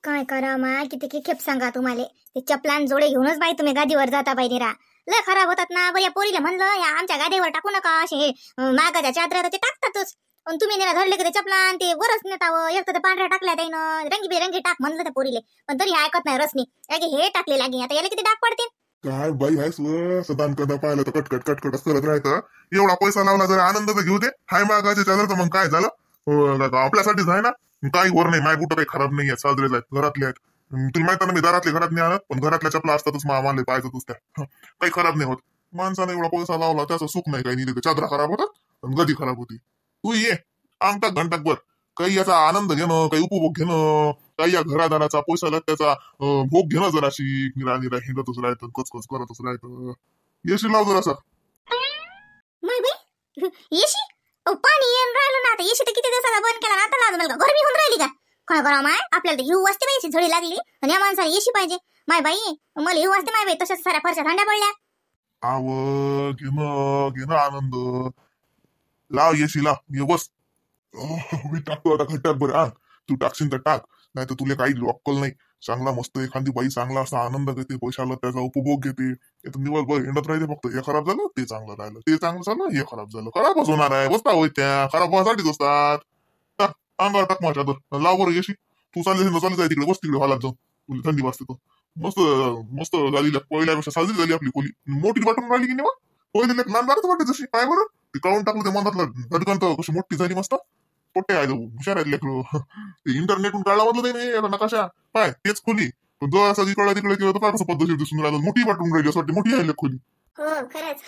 काय करा मा किती खेप सांगा तुम्हाला ते चपलान जोडे घेऊनच बाई तुम्ही गादीवर जाता बाई निरा लय खराब होतात ना बरं. या पोरीला म्हणलं या आमच्या गादीवर टाकू नका असे मागाच्या चादर ते टाकतातच. पण तुम्ही निरा धरले की ते चपलान ते वरच नेतावं. एक तर पांढऱ्या टाकल्या त्यानं रंगीबेरंगी टाक म्हणलं त्या पोरीले, पण तरी ऐकत नाही रसनी. हे टाकले लागे आता याला किती डाग पडते. काय बाई आहेस सदान कदा पाहिलं तर कटकट कटकटच करत राहतं. एवढा पैसा लावला जर आनंद तर घेऊ दे. हाय मागाचे चादर तर मग काय झालं आपल्यासाठीच आहे ना. काही वर नाही माय कुठं काही खराब नाहीये साजरेच आहेत घरातले आहेत. तुला माहिती ना मी दारातले घरात नाही आणत, पण घरातल्या चपला असतातच मामाले पाहिजेतच त्या. काही खराब नाही होत. माणसाने एवढा पैसा लावला त्याचं सुख नाही काही नाही. चादरा खराब होतात आणि गदी खराब होती. तू ये आमटा घंटाकभर काही याचा आनंद घेणं, काही उपभोग घेणं, काही या घरादाराचा पैसा त्याचा भोग घेणं जराशी निरा निरा हिंडतच राहतं कचकच करतच राहतं. येशी लाव जरासा येशी पाणी येऊन राहिलं ना आता. येशी तर किती दिवसाचा बंद केला ना आता लागू मला गरमी होऊन राहिली का. काय करा माय आपल्याला हिव वाजते बाई झळी लागली आणि या माणसाला येशी पाहिजे. माय बाई मला हिव वाजते माय बाई तशाच साऱ्या फरच्या थंड्या पडल्या. आव घेणं आनंद लाव येशी लाव ये बस. मी टाकतो आता खट्ट्यात बरं. हा तू टाकशील तर टाक, नाही तर तुला काही अक्कल नाही. चांगला मस्त एखादी बाई चांगला असा आनंद घेते पैशाला त्याचा उपभोग घेते. दिवसभर हिंडत राहते फक्त. हे खराब झालं ते चांगलं राहिलं, ते चांगलं झालं हे खराब झालं. खराबच होणार आहे. वस्ता होत त्या खराब व्हासाठीच असतात. टाक अंगावर टाक माझ्या तर लाव बरं येशी. तू चालली जाय तिकडे बस तिकडे हॉलात जाऊन. तुला थंडी वाजते तो मस्त मस्त झाली. पहिल्यापेक्षा साजरी झाली आपली खोली. मोठी वाटून राहिली की नाही मग पहिले लहान बारच वाटते जशी. काय बरं ते काढून टाकलं ते मनातलं धडकन तर कशी मोठी झाली मस्त. पोट्टे आहे हुशार आहेत लेकरू. इंटरनेटून काढला म्हटलं नाही आता नकाशा पाय तेच खोली. जो असं तिकडे तिकडे किंवा काय कसं पद्धतीने दिसून राहिलं. मोठी वाटून राहिली असं वाटते मोठी आहे खोली. हो खरंच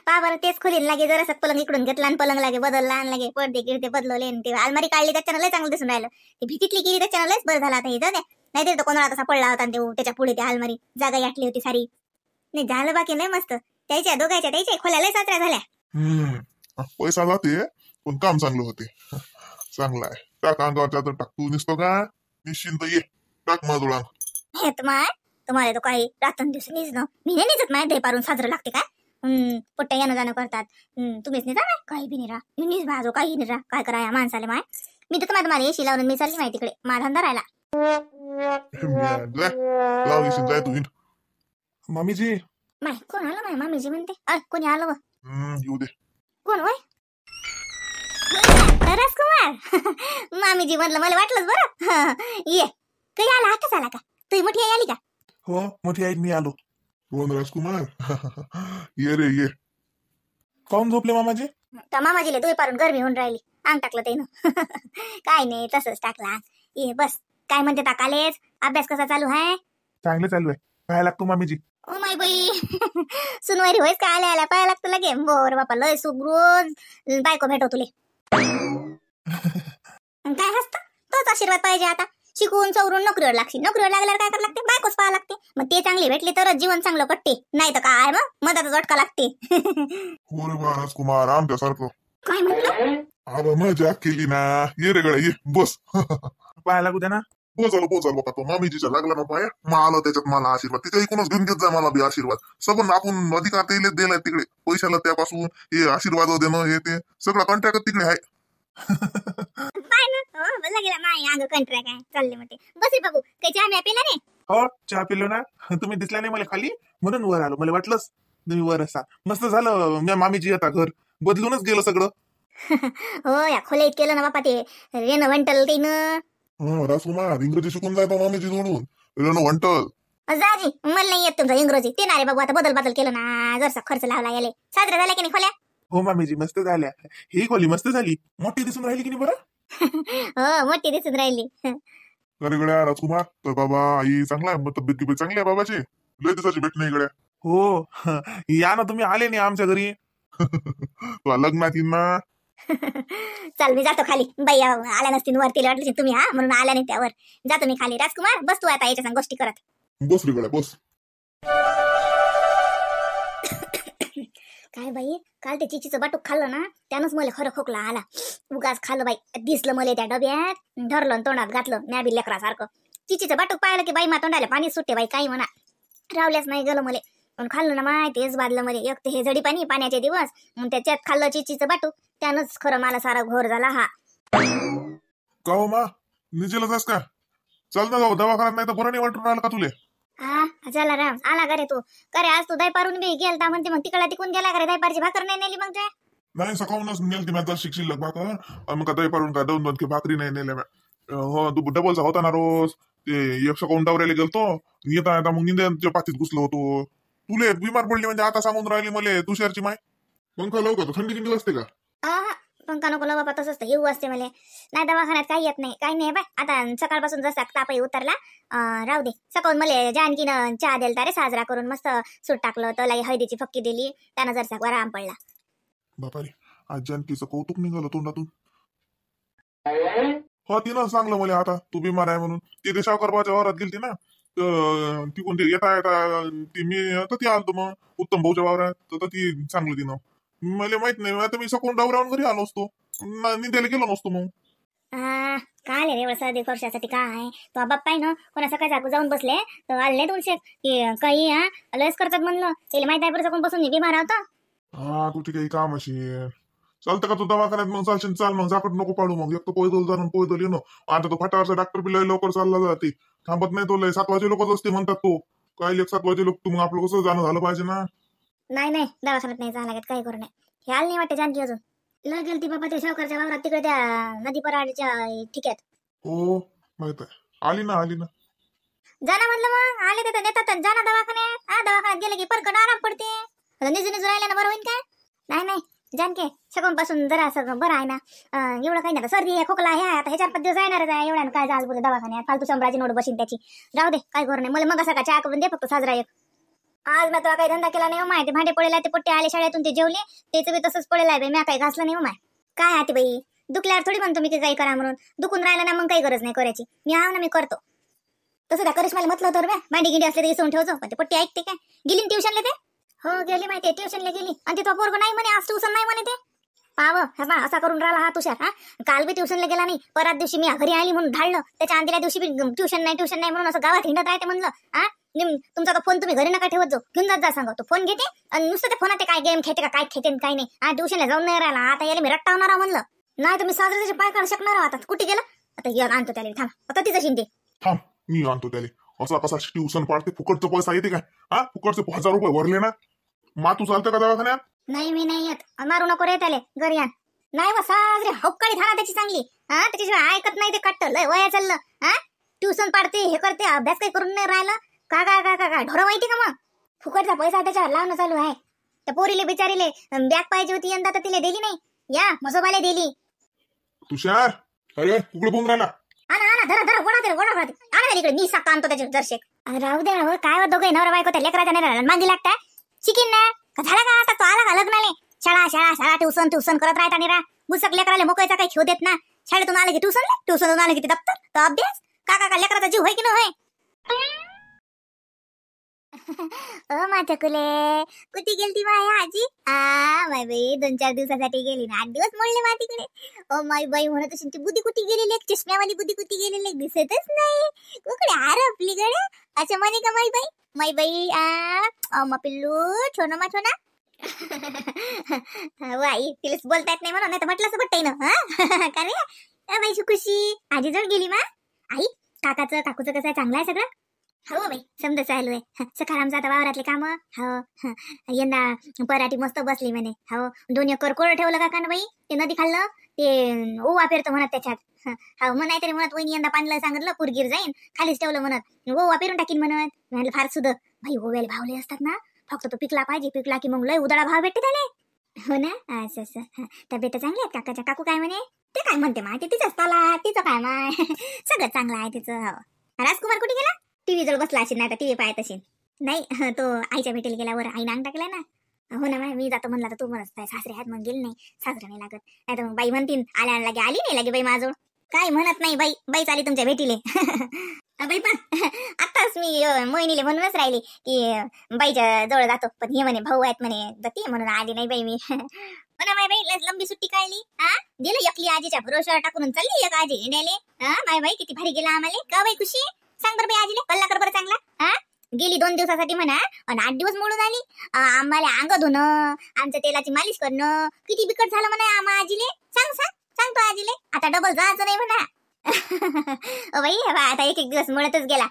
पा बरं तेच खोलीन लागे जरासा पलंग इकडून घेतला आणि पलंग लागे बदलला आणि लागे पडदे गिरते बदलवले. ते अलमारी काढली त्याच्यानं लय चांगलं दिसून राहिलं. ती भीतीतली गेली त्याच्यानं लयच बरं झालं. आता हे जाऊ द्या नाही तर कोणाला तसा पडला होता ते त्याच्या पुढे ती अलमारी जागा याटली होती सारी. नाही झालं बाकी लय मस्त. त्याच्या दोघांच्या त्याच्या खोल्या लय साजऱ्या झाल्या. पैसा जाते पण काम चांगलं होते. चांगला आहे. टाक अंगावरच्या तर टाक. तू निसतो का निश्चिंत ये टाक माजुळा. हे तुम्हाला तो काही रातून दिवस निजणं मी नाही निजत माय दे पारून साजरं लागते काय. पोट्ट्या येणं जाणं करतात. तुम्हीच निजा माय काही बी निरा निज भाजो काही निरा काय करा या माणसाले माय. मी तर तुम्हाला येशी लावून मी चालली माहिती तिकडे माझा धंदा राहिला. लाव येशील जाय तू. मामीजी माय कोण आलं माय मामीजी म्हणते कोणी आलं व येऊ दे. कोण वय राजकुमार. मामीजी म्हणलं मला वाटलंच बरं. ये काही आला आताच आला का तुझी मोठी आई आली का. हो मोठी आई मी आलो. कोण राजकुमार ये रे ये. काऊन झोपले मामाजी. तर मामाजीला दुई पारून गरमी होऊन राहिली अंग टाकलं त्यानं. काय नाही तसंच टाकला. ये बस काय म्हणते टाकालेच अभ्यास कसा चालू आहे. चांगलं चालू आहे. पाहायला लागतो मामीजी. ओ माय बाई सुनवारी होईस का आल्या पाया लागतं लगे. बोर बापा लय सुगरोज बायको भेटव तुले. काय हसत तोच आशीर्वाद पाहिजे. आता शिकून चवरून नोकरीवर लागशील. नोकरीवर लागल्यावर काय करावं लागते बायकोच पाहा लागते. मग ते चांगली भेटली तरच जीवन चांगलं कट्टे नाही तर काय मग मधातच झटका लागते. हो रे बा राजकुमार आमच्यासारखं. काय म्हणलं अरे मजा केली ना. ये रे गड्या ये बस. पाया लागू द्या ना. पोचालो बाबा तो मामीजीच्या लागला ना पाया. मग आलं त्याच्यात मला आशीर्वाद. तिच्या इकूनच घेऊन घेत जाय मला बी आशीर्वाद. सगळं आपण अधिकार दिले दिलाय तिकडे पैशाला त्यापासून हे आशीर्वाद देणं हे ते सगळं कॉन्ट्रॅक्ट तिकडे आहे. कंट्रॅक्ट आहे चालले म्हणते. बस रे बाबू काही चहा मी पिला नाही. हो चहा पिलो ना. तुम्ही दिसला नाही मला खाली म्हणून वर आलो. मला वाटलंच तुम्ही वर असा. मस्त झालं मी मामीजी आता घर बदलूनच गेलं सगळं. हो या खोलीत केलं ना बापा ते रेनोव्हेंटल तिनं. राजकुमार इंग्रजी शिकून जायचं मामीजी जोडून रेनोव्हेंटल. जाजी मला नाही येत तुमचं इंग्रजी. ते ना रे बाबू आता बदल केलं ना जरसा खर्च लावला याले साजरा झाला की नाही खोल्या. हो मामीजी मस्त झाल्या. ही खोली मस्त झाली. मोठी दिसून राहिली की नाही बरं. हो मोठी दिसून राहिली. अरे गड्या राजकुमार तर बाबा आई चांगला आहे. तब्येत गिब्येत चांगली आहे बाबाची. लय दिवसाची भेट नाही गड्या. हो या ना तुम्ही आले नाही आमच्या घरी. तुला लग्नात येईन ना. चल मी जातो खाली. बाई आल्या नसतील वरती वाटली तुम्ही हा म्हणून आल्या नाही त्यावर. जातो मी खाली. राजकुमार बस तू आता याच्या संग गोष्टी करत. बस रे गड्या बस. काय बाई काल ते चिचीचं बाटूक खाल्लं ना त्यानंच मला खरं खोकला आला. उगाच खाल्लं बाई दिसलं मला त्या डब्यात. धरलं तोंडात घातलं मॅबी लेकरासारखं. चिचीचं बाटूक पाहिलं की बाई मा तोंडाला पाणी सुटते बाई काही म्हणा. रावल्याच नाही गेलं मला. पण खाल्लं ना माय तेच बादलं मध्ये. एक ते हे जडी पाणी पाण्याचे दिवस त्याच्यात खाल्लं चिचीचं बाटूक त्यानंच खरं मला सारा घोर झाला. हा का हो मा निजेला जास का. चल ना जाऊ दवाखान्यात, नाही तर बरं नाही वाटून राहिलं का तुले? हा चला राम आला का रे तू? करे आज तू दैपारून बी गेलता म्हणते, मग तिकडला तिकून गेला का रे? दैपारची भाकर नाही नेली मग ते? नाही सकाळूनच नेलती मी, आता शिक्षिल्लक भाकर मग दही पाडून का 2-2 भाकरी नाही नेल्या म्या. हो तू डबलचा होता ना रोज, ते एक सकाळून डावऱ्याला गेलतो, येता येता मग निंद्याच्या पातीत घुसलो होतो. तुले बिमार पडली म्हणजे आता सांगून राहिली मला तुषारची माय. पंखा लावू का? थंडी किंडी वाजते का? आहा, पंखा नको बाबा, तसंच तर येऊ असते मला. नाही दवाखान्यात काही येत नाही, काही नाही बाय. आता सकाळपासून जसा तापही उतरला, राहू दे. सकाळून मला जानकीनं चहा दिलता रे साजरा करून, मस्त सूट टाकलं तर लाई हळदीची फक्की दिली, त्यानं जरसा आराम पडला. बापारे, आज जानकीचं कौतुक निघालं तोंडातून. हो तिनं सांगलं मला आता तू बिमार आहे म्हणून. ते सावकारबाच्या वावरात गेलती ना, तर तिकून ते येता येता ती मी आता ती आलतो मग उत्तम भाऊच्या वावरात, तर ती सांगलं तिनं. मला माहित नाही, आता मी सकाळून डावऱ्यावरून घरी आलो असतो, निंद्याला गेलो नसतो मग. काय रे एवढं सर्दी वर्षासाठी काय? तो बाप्पा आहे ना कोणा सकाळी जागू जाऊन बसले तर आले नाही तुळशी की काही लयच करतात म्हणलं. त्याला माहित आहे बरं सकाळून बसून मी बिमार होता. हा तुझी काही काम अशी चालतं का तू दवाखान्यात? मग चालशील चाल, मग जाकट नको पाडू. मग एक तर पोयदोल जाणून पोयदोल येणं. आता तो फाटावरचा डॉक्टर बी लय लवकर चालला जाते, थांबत नाही तो. लय 7 वाजे लोकच असते म्हणतात तो. काय 7 वाजे लोक तू, मग आपलं कसं जाणं झालं पाहिजे ना. नाही दवाखान्यात नाही जायला लागत, काही करू नये. हे आलं नाही वाटते जानकी अजून. लय गेलती बाबा त्या सावकारच्या वावरात तिकडे त्या नदी पराडच्या ठिक्यात. हो माहित आहे, आली ना जाना म्हणलं, मग आले ते तर नेतात. जाना दवाखान्यात. दवाखान्यात गेले की परकट आराम पडते. निजू राहिल्या ना बरं होईन काय? नाही जानके सकाळपासून जरा असं बरं आहे ना. एवढं काही नाही, सर्दी आहे खोकला आहे, आता हे 4-5 दिवस राहणारच आहे. एवढ्या काय झालं बोलते दवाखान्यात, फालतू संभ्राची नोट बशीन त्याची. राहू दे, काय करू नये. मला मग असं का चहा करून दे फक्त साजरा एक. आज मी तुला काही धंदा केला नाही माहिती. भांडे पडेला ते पोट्टे आले शाळेतून, ते जेवले, त्याचं बी तसंच पडेल आहे. मी काही घासलं नाही माय. काय आहे बाई, दुखल्यावर थोडी म्हणतो मी की काही करा म्हणून. दुखून राहिला ना मग काही गरज नाही करायची. मी आहो ना, मी करतो तसं. त्या करिश्माला म्हटलं होतं रे, भांडी गिंडी असले तर इसवून ठेवतो, पण ते पोट्टी ऐकते काय? गेली ट्युशनला ते? हो गेली माहिती, ट्युशनला गेली. आणि ते तो पोरग नाही म्हणे आज ट्युशन नाही म्हणे ते. पाव असा करून राहिला हा तुषार. काल बी ट्युशनला गेला नाही, परत दिवशी मी घरी आली म्हणून धाडलं. त्याच्या आंधील्या दिवशी बी ट्युशन नाही म्हणून असं गावात हिंडत राहते म्हणलं. तुमचा तो फोन तुम्ही घरी नका ठेवत जाऊ, घेऊन जात जा सांगा. तो फोन घेते आणि नुसतं ते फोनात काय गेम खेळते का काय खेळते काय नाही. ट्युशनला जाऊन नाही राहिला. आता याला मी रट्टावणार म्हणलं. नाही तुम्ही साजरे त्याचे पाय काढू शकणार. आता कुठे गेलं? आता आणतो त्याला, थांब आता तिथं शिंदे. थांब मी आणतो त्याला. असा कसा ट्युशन पाडते? फुकटचा पैसा येते काय? फुकटचे 1000 रुपये भरले ना. मा तू चालतं का दवाखान्यात? नाही मी नाही येत. मारू नको रे त्याला, घरी आण. नाही बा साजरे हक्काळी झाला त्याची चांगली. त्याच्याशिवाय ऐकत नाही ते. कट्ट लय वया चाललं. ट्युशन पाडते, हे करते, अभ्यास काही करून नाही राहिला. काय ढोरं माहिती का? मग फुकटचा पैसा त्याच्यावर लावणं चालू आहे. त्या पोरीले बिचारीले बॅग पाहिजे होती यंदा, तर तिला दिली नाही. या मजोबाला दिली. तुषार अरे कुकडे बोंब राहिला? आणा धरा गोडा आणा इकडे. मी साका आणतो त्याचे दर्शक. राहू दे ना, काय दोघे नवरा बायको त्या लेकराच्या नाही मागे लागता. शिकीन ना झाला का? आता तो आला का लग्नाले? शाळा ट्युशन करत राहता निरा. बुसक लेकराले मोकळीचा काही खेळ देत ना. शाळेतून आले की ट्युशनतून आले की दप्तर, तो अभ्यास. का लेकराचा जीव होय की नाही होय? माझ्या कुले कुठे गेलती माय आजी? माय बाई 2-4 दिवसासाठी गेली ना. 8 दिवस मोडले मा तिकडे. माय बाई म्हणत असेल ती बुद्धी कुठे गेलेली, एक चष्म्यावाली बुद्धी कुठे गेलेली, दिसतच नाही. कुकडे हरपली गड्या असं म्हणे का माय बाई? मा पिल्लू छोना मा छोना. आई तिलाच बोलता येत नाही म्हणून, नाही तर म्हटलं असं बट्टाई ना. का रे बाई खुशी आजी जवळ गेली मा. आई काकूचं कसं आहे? चांगलं आहे सगळं? हो बाई समजा चालू आहे. सकाराम जाता वावरातले काम. हो यंदा पराठी मस्त बसली म्हणे. हो 2 एकर कोरं ठेवलं का बाई? ते नदी खाल्लं ते ओवा पेरतो म्हणत त्याच्यात. हो मग नाहीतरी म्हणत वहिनी यंदा पाणीला सांगितलं पुरगीर जाईन, खालीच ठेवलं म्हणत. ओवा पेरून टाकीन म्हणत. म्हटलं फार सुद्धा भाई ओव्याला भावले असतात ना, फक्त तो पिकला पाहिजे. पिकला की मग लय उदाळा भाव भेटते त्याला. हो ना असं. तब्येत चांगली आहेत काकाच्या? काकू काय म्हणे? ते काय म्हणते माहिती तिचंच ताला, तिचं काय माय सगळं चांगलं आहे तिचं. हो राजकुमार कुठे गेला? टीव्ही जवळ बसला असेल, नाही तर टीव्ही पाहत असेल. नाही तो आईच्या भेटीला गेला. वर आईने अंग टाकला ना. हो ना मी जातो म्हणला तर तू म्हणत काय सासरे आहेत मग गेली नाही. सासरा नाही लागत, नाही तर मग बाई म्हणतीन आल्या लागे आली नाही लागे बाई माझं. काय म्हणत नाही बाई चाली तुमच्या भेटीले. बाई पण आताच मी मोहिनीले म्हणूनच राहिली की बाईच्या जवळ जातो, पण हे म्हणे भाऊ आहेत म्हणे जाते म्हणून आली नाही बाई मी. म्हणा माय बाई लंबी सुट्टी काढली. गेलं एकली आजीच्या भरोशावर टाकून चालली एक आजी इंडियाले. माय बाई किती भारी गेला आम्हाला. का बाई खुशी सांग बरं बाई आजीले कल्ला कर बरं चांगला. गेली 2 दिवसासाठी म्हणा आणि 8 दिवस मोडून आली. आम्हाला अंग धुणं, आमच्या तेलाची मालिश करणं किती बिकट झालं म्हणा आम्हा आजीले. सांगतो आजीले आता डबल जायचं नाही म्हणा. बाई आता एक एक दिवस मुळतच गेला.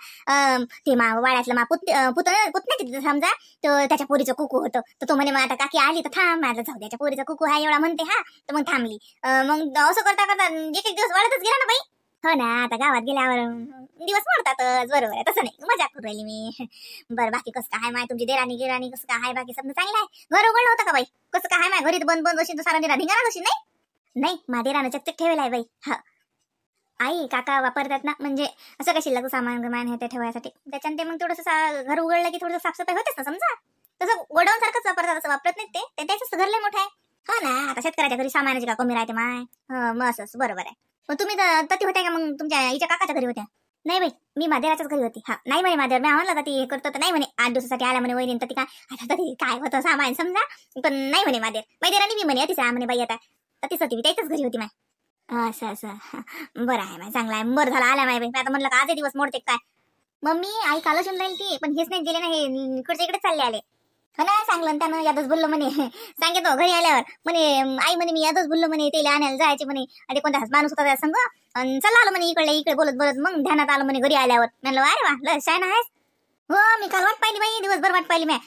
ते वाड्यातलं पुतण्याची समजा तो त्याच्या पोरीचं कुकू होतं. तर तो म्हणे मग आता काकी आली तर थांब, माझं जाऊ त्याच्या पोरीचा कुकू हा एवढा म्हणते हा, तर मग थांबली. मग असं करता करता एक एक दिवस वाढतच गेला ना बाई. हो ना, आता गावात गेल्यावर दिवस वाढतातच. बरोबर आहे, तसं नाही मजाक करून राहिली मी. बरं बाकी कसं काय माय तुमची देराणी गिराणी कसं काय बाकी समजा चांगलं आहे? घर उघडलं होतं का बाई? कसं काय माय घरी बंद बंद अशी सारा धिंगाणा कशी नाही? नाही मादेरानं चकचक ठेवला आहे बाई. हा आई काका वापरतात ना, म्हणजे असं कशी लागू सामान गमान हे ते ठेवायसाठी. त्याच्यानं ते मग थोडंसं घर उघडलं की थोडंसं साफसफाई होतेच ना समजा. तसं गोडाऊन सारखंच वापरतात, असं वापरत नाही ते त्याच्याच घर लय मोठं आहे. हो ना, आता शेतकऱ्याच्या घरी सामानाची का कमी राहते माय. मग असंच बरोबर आहे. मग तुम्ही तती होत्या का मग तुमच्या हिच्या काकाच्या घरी होत्या? नाही बाई, मी मादेराच्याच घरी होती. हा नाही म्हणे मादेर मी म्हणलं ती हे करतो तर नाही म्हणे 8 दिवसासाठी आल्या म्हणे वहिनी. तर ती काय आता तरी काय होतं सामान समजा, पण नाही म्हणे मादेरानी मी म्हणे तिचा म्हणे बाई आता तीच होती, मी त्याच्याच घरी होती माय. असं बरं आहे माय, चांगलं आहे. बरं झालं आल्या माय बाई. आता म्हणलं का आज दिवस मोडते काय. मम्मी आई कालच येऊन राहील ती, पण हेच नाही गेले ना, हे इकडचे इकडे चालले आले. हो ना, सांगलं त्यानं यादच बोललो म्हणे. सांगितलं घरी आल्यावर म्हणे आई म्हणे मी यादच बोललो म्हणे तेला आणायला जायचे म्हणे. आणि कोणता माणूस होता त्या संग चला आलो म्हणे इकडे बोलत बोलत. मग ध्यानात आलं म्हणे घरी आल्यावर. म्हणलं अरे वा लय शायना आहेस. हो मी काल वाट पाहिली बाई, दिवसभर वाट पाहिली मी.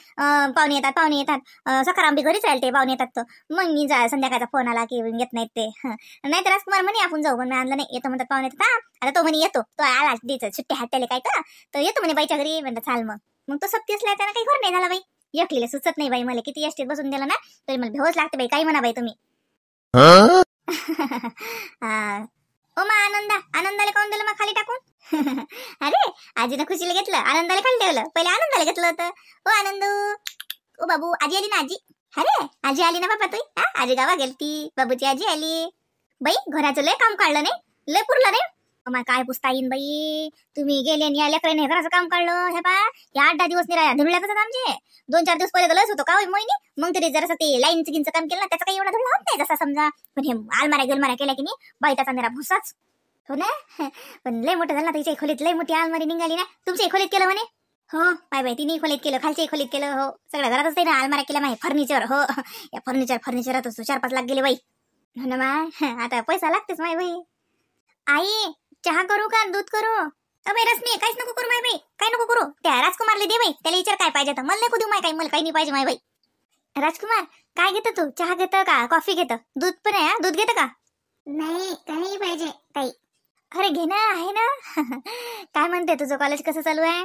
पाहुणे येतात सकाराम बी घरीच राहिले ते पाहुणे येतात. तर मग मी संध्याकाळचा फोन आला की येत नाहीत ते. नाही तर राजकुमार म्हणे आपण जाऊ, पण मी आणलं नाही. येतो म्हणतात पाहुणे येतात. आता तो म्हणे येतो, तो आला सुट्टी हात काय तर येतो म्हणे बाईच्या घरी. म्हणतात चाल मग तो सक्ती असला त्यानं काही घर नाही झाला बाई. एकलीला सुचत नाही बाई मला. किती एसटीत बसून दिलं ना तरी मला भेवच लागते बाई. काही म्हणा बाई तुम्ही. ओ मा आनंदाला काऊन दिलं मग खाली टाकून? अरे आजीनं खुशीला घेतलं, आनंदाला खाली ठेवलं. पहिले आनंदाला घेतलं होतं. ओ आनंद ओ बाबू आजी आली ना आजी. अरे आजी आली ना बाबा तू. आजी गावा गेलती, बाबूची आजी आली. बाई घराचं लय काम काढलं नाही, लय पुरलं नाही. मग काय पुसता येईन बाई, तुम्ही गेले आणि या लेकराने घराचं काम काढलं. हे बा या 8-10 दिवस निराया धुळल्यातच आमचे. 2-4 दिवस पहिले तर लस होतो का मोहिनी. मग तरी जरासं ते लाईनचं गिनचं काम केलं ना, त्याचा काही एवढा धुळला होत नाही जसा समजा. पण हे अलमाऱ्या केल्या की नाही बाई, त्याचा मेरा भुसाच हो ना. पण लय मोठं झालं ना, तिच्या खोलीत लय मोठी अलमारी निघाली ना. तुमच्या खोलीत केलं म्हणे? हो बाय बाई तिने खोलीत केलं, खालच्या खोलीत केलं. हो सगळ्या घरातच ते ना अलमाऱ्या केल्या माहिती. फर्निचर हो या फर्निचरातच 4-5 लाख गेले बाई. हो ना माय, आता पैसा लागतेच माय बाई. आई चहा करू का दूध करू? अबे रश्मी काहीच नको करू माय बाई, काय नको करू. त्या राजकुमारला दे बाई, त्याला विचार काय पाहिजे तर. मला नको देऊ माय काही, मला काही नाही पाहिजे माय बाई. राजकुमार काय घेतं तू? चहा घेतं का कॉफी घेतं? दूध पण आहे दूध घेतं का? नाही काही पाहिजे काही. अरे घे ना, आहे ना. काय म्हणते तुझं कॉलेज कसं चालू आहे?